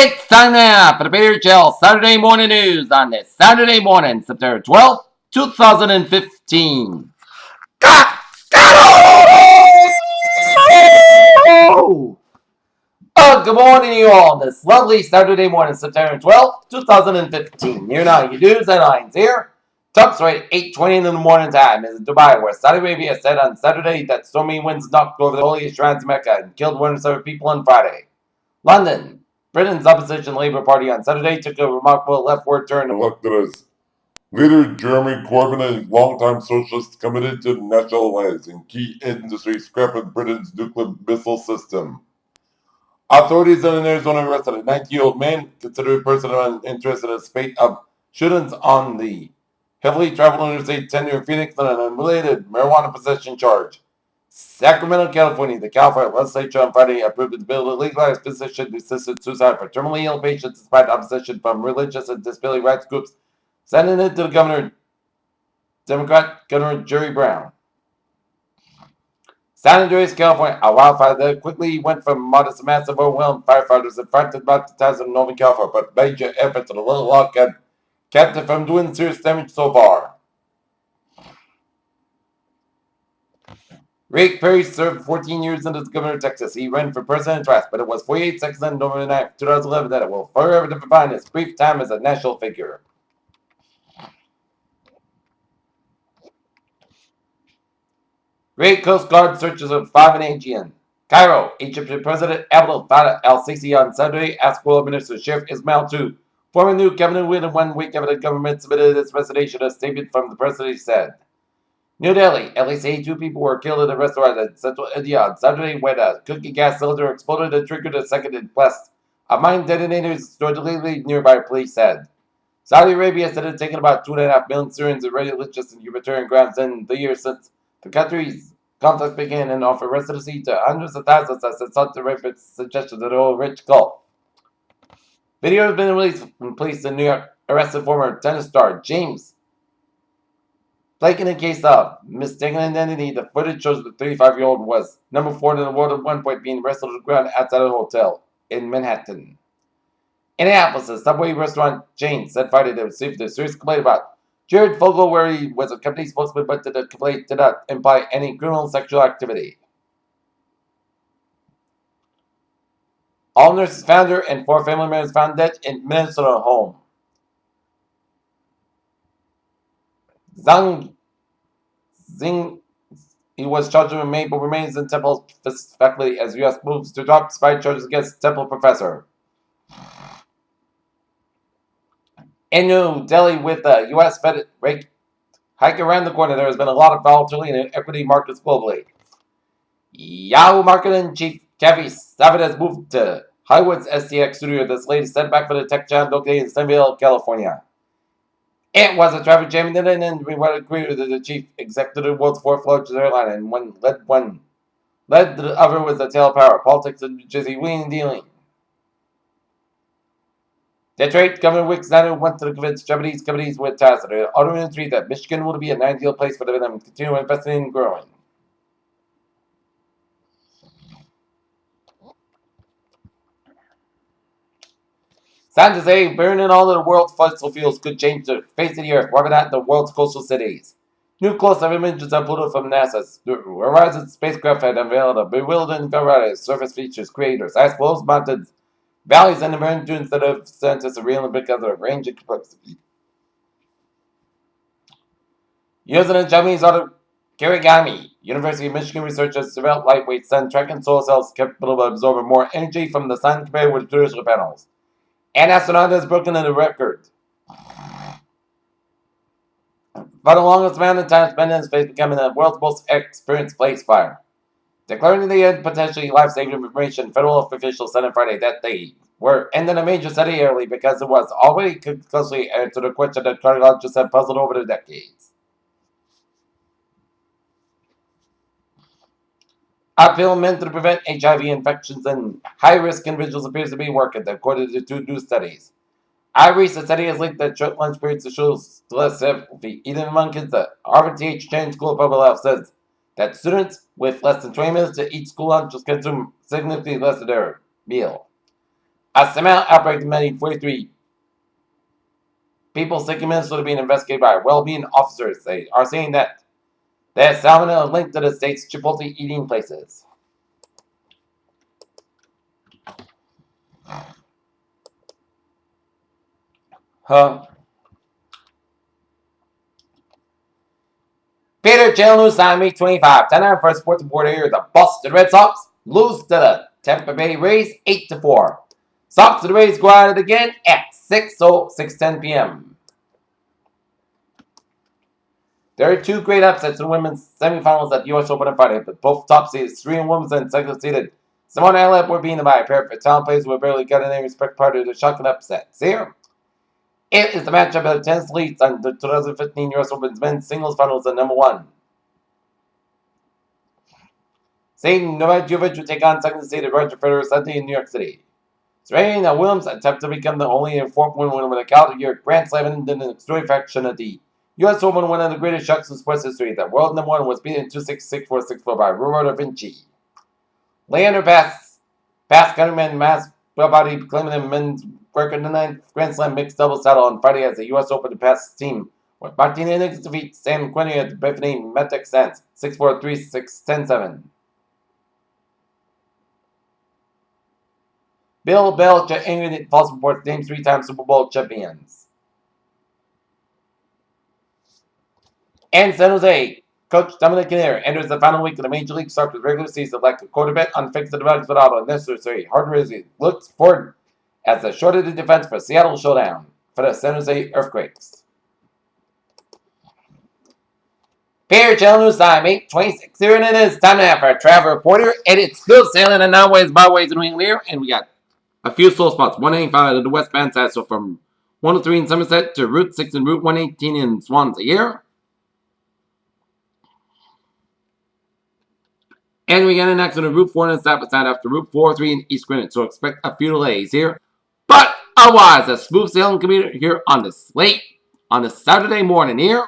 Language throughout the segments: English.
It's time now for the Peter Chill Saturday Morning News on this Saturday morning, September 12th, 2015. Good morning, you all. This lovely Saturday morning, September 12th, 2015. Here now, your do's and lines here. Top's right, 8:20 in the morning time is Dubai, where Saudi Arabia said on Saturday that stormy winds knocked over the holy Shrines Mecca and killed 107 people on Friday. London, Britain's opposition Labour Party on Saturday took a remarkable leftward turn. Elected as leader Jeremy Corbyn, a longtime socialist committed to nationalising key industries, scrapping Britain's nuclear missile system. Authorities in Arizona arrested a 19-year-old man considered a person of interest in a spate of shootings on the heavily traveled Interstate 10 near Phoenix on an unrelated marijuana possession charge. Sacramento, California. The California legislature on Friday approved the bill to legalize physician-assisted suicide for terminally ill patients despite opposition from religious and disability rights groups, sending it to the governor, Democrat Governor Jerry Brown. San Andreas, California. A wildfire that quickly went from modest to massive, overwhelmed firefighters affected about the towns of Northern California, but major efforts of the little lock had kept it from doing serious damage so far. Rick Perry served 14 years as governor of Texas. He ran for president twice, but it was 48 seconds in November 2011 that it will forever define his brief time as a national figure. Great Coast Guard searches of 5 in Aegean. Cairo, Egyptian President Abdel Fattah al-Sisi on Saturday asked World Minister Sheikh Ismail to form a new cabinet within 1 week after the government submitted its resignation. A statement from the president said. New Delhi, at least 82 people were killed in a restaurant in central India on Saturday when a cookie gas cylinder exploded and triggered a second blast. A mine detonator stored illegally nearby, police said. Saudi Arabia said it had taken about 2.5 million Syrians and religious and humanitarian grounds in the year since the country's conflict began and offered residency to hundreds of thousands as it sought to rape its suggestion to the oil-rich Gulf. Video has been released from police in New York arrested former tennis star James Like in the case of mistaken identity, the footage shows the 35-year-old was number 4 in the world at one point, being wrestled to the ground outside a hotel in Manhattan. Indianapolis, a Subway restaurant chain said Friday they received a serious complaint about Jared Fogle, where he was a company spokesman, but the complaint did not imply any criminal sexual activity. All Nurses founder and 4 family members found dead in Minnesota home. Zhang Xing, he was charged with May, but remains in Temple faculty as U.S. moves to drop spy charges against Temple professor. In New Delhi, with the U.S. Fed rate hike around the corner, there has been a lot of volatility in equity markets globally. Yahoo marketing chief Kavi Savitt has moved to Hollywood's STX studio. This latest setback for the tech giant located in Sunnyvale, California. It was a traffic jam in the and we were agreed with the chief executive of the world's 4th largest airline, and one led the other with the tail power, politics, and New Jersey wheeling and dealing. Detroit Governor Wick Snyder went to convince Japanese companies with ties to the auto industry that Michigan will be an ideal place for them to continue investing and growing. Scientists say burning all of the world's fossil fuels could change the face of the earth, wiping out the world's coastal cities. New close-up images of Pluto from NASA's Horizon spacecraft had unveiled a bewildering variety of surface features, craters, ice flows, mountains, valleys, and emerging dunes that have scientists are reeling because of the range and complexity. Using a Japanese Kirigami, University of Michigan researchers developed lightweight sun-tracking solar cells capable of absorbing more energy from the sun compared with traditional panels. An astronaut has broken the record for the longest amount of time spent in space, becoming the world's most experienced space flyer. Declaring they had potentially life-saving information, federal officials said on Friday that they were ending a major study early because it was already closely answered a question that cardiologists have puzzled over the decades. A pill meant to prevent HIV infections in high-risk individuals appears to be working, according to 2 new studies. A recent study has linked that short lunch periods to show less efficacy, even among kids. The Harvard T.H. Chan School of Public Health says that students with less than 20 minutes to eat school lunch just consume significantly less of their meal. A Semal outbreak in many 43 people sick in Minnesota being investigated by well-being officers. They are saying that they have salmonella linked to the state's Chipotle eating places. Huh? Peter Channel News on May 25. 10 for Sports Report here. The Boston Red Sox lose to the Tampa Bay Rays 8-4. Sox and the Rays go at it again at 6:10 p.m. There are two great upsets in the women's semifinals at the U.S. Open on Friday, but both top seeded Serena Williams and second seeded Simona Halep were beaten by a pair of talent players who were barely got in their respect part of the shocking upsets. Here, it is the matchup of the tennis leads on the 2015 U.S. Open's men's singles finals at number 1. Saying Novak Djokovic will take on second seeded Roger Federer Sunday in New York City. Serena Williams attempts to become the only and fourth woman winner with a calendar year Grand Slam and an extraordinary faction of the U.S. Open, one of the greatest shocks in sports history. The world number 1 was beaten 2-6, 6-4, 6-4 by Roberto Vinci. Leander Pass countryman Mass Body claiming the men's record in the 9th Grand Slam mixed doubles title on Friday as the U.S. Open to pass team with Martina Hingis defeat Sam Quinny at Bethany Metek Sands 6-4, 3-6, 10-7. Bill Belichick angry false reports named 3-time Super Bowl champions. And San Jose coach Dominic Kinnear enters the final week of the Major League Soccer's regular season like a quarterback on fixed developments without unnecessary hard as he looks forward as the shorted defense for Seattle showdown for the San Jose Earthquakes. Fair Channel News time, 8:26 here, and it is time now for a travel reporter, and it's still sailing in non-ways, byways, and New England, and we got a few slow spots. 185 at the westbound side, so from 103 in Somerset to Route 6 and Route 118 in Swansea here. And we got an accident on Route 4 in the south side after Route 403 in East Greenwich, so expect a few delays here. But otherwise, a smooth sailing commuter here on the slate on a Saturday morning here.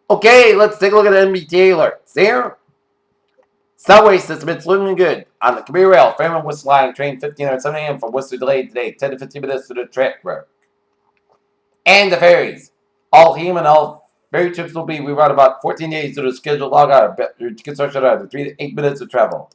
Okay, let's take a look at the MBTA alerts here. Subway system, it's looking good. On the Commuter Rail, Fairmont Worcester Line, train 15:07 a.m. from Worcester delayed today, 10 to 15 minutes to the track work. And the ferries. All HEAM and all ferry trips will be rerouted about 14 days to the scheduled log out of construction out 3 to 8 minutes of travel.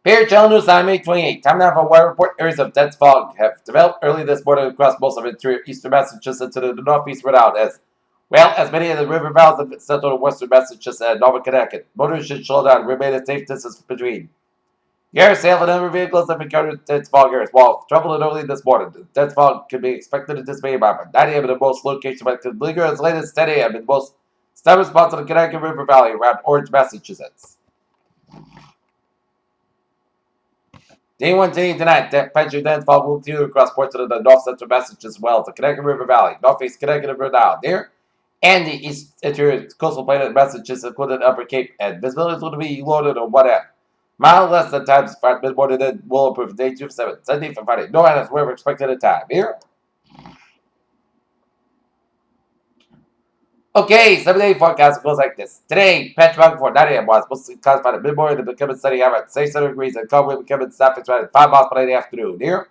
Fair Channel News on May 28. Time now for a weather report. Areas of dense fog have developed early this morning across most of interior eastern Massachusetts to the northeast Rhode Island, as well as many of the river valleys of central and western Massachusetts and Northern Connecticut. Motorists should slow down and remain a safe distance between your sail and other vehicles have encountered dense fog areas. While traveling early this morning, the dense fog can be expected to dissipate by 9 a.m. in most locations, but could linger as late as 10 a.m. in most stubborn spots of the Connecticut River Valley around Orange, Massachusetts. Day 1 today and tonight, temperature dense fog will continue across ports of the north central Massachusetts as well as the Connecticut River Valley, northeast Connecticut River Island there, and the east interior coastal plain of Massachusetts, including the Upper Cape, and visibility is going to be loaded or whatever. Mild less than times mid-morning, then will improve day 2 for 7. Sunday for Friday. No items were expected at time here. Okay, 7-day forecast goes like this. Today, patch fog before 9 a.m. was mostly classified at mid-morning to becoming sunny hour at 600 degrees and cold wind becoming south at 5 miles per late afternoon. Here,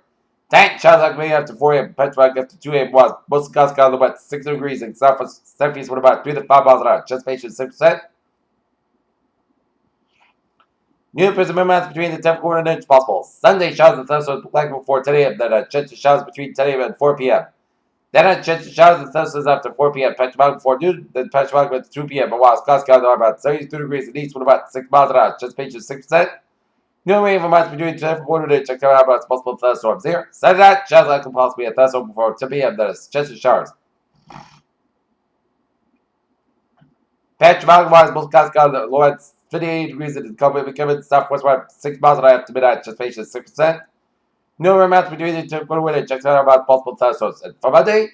tank showers like me after 4 a.m. Patch fog after 2 a.m. was mostly classified about 600 degrees and southeast with about 3 to 5 miles an hour. Anticipation 6%. New precipitation amounts between the 10th quarter and inch possible. Sunday showers and thunderstorms like before 10 a.m. Then a chance of showers between 10 a.m. and 4 p.m. Then a chance of showers and thunderstorms after 4 p.m. Patch fog before noon. Then patch fog at 2 p.m. But while Scott's are about 72 degrees in the east with about 6 miles an hour. Anticipation 6%. New rain amounts between 10th quarter and inch. Check out about possible thunderstorms here. Saturday night, showers like can possibly a thunderstorm before 10 p.m. Then a chance of showers. Patch fog wise, most Scott's got the low at 58 degrees in the cold becoming southwest about 6 miles an hour after midnight. Anticipation 6%. New amounts between the 10th quarter and check out about possible thunderstorms. And for Monday,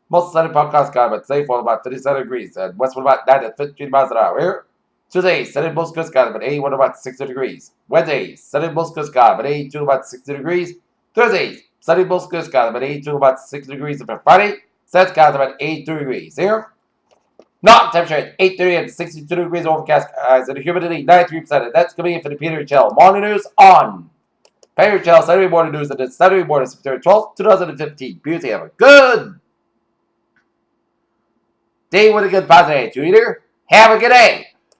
most sunny podcast sky, but safe for about 37 degrees. And westward about 9 to 15 miles an hour here. Tuesday, sunny most good sky, but 81 about 60 degrees. Wednesday, sunny most good sky, but 82 about 60 degrees. Thursday, sunny, mostly good skies, about 82, about 60 degrees. For Friday, sunny skies, about 82 degrees. Here, not temperature at 8:30 and 62 degrees overcast skies, and the humidity 93%. And that's going to be it for the Peter Chell Morning News on Peter Chell Saturday Morning News. And it's Saturday morning, September 12th, 2015. Beauty, have a good day with a good positive attitude. Have a good day.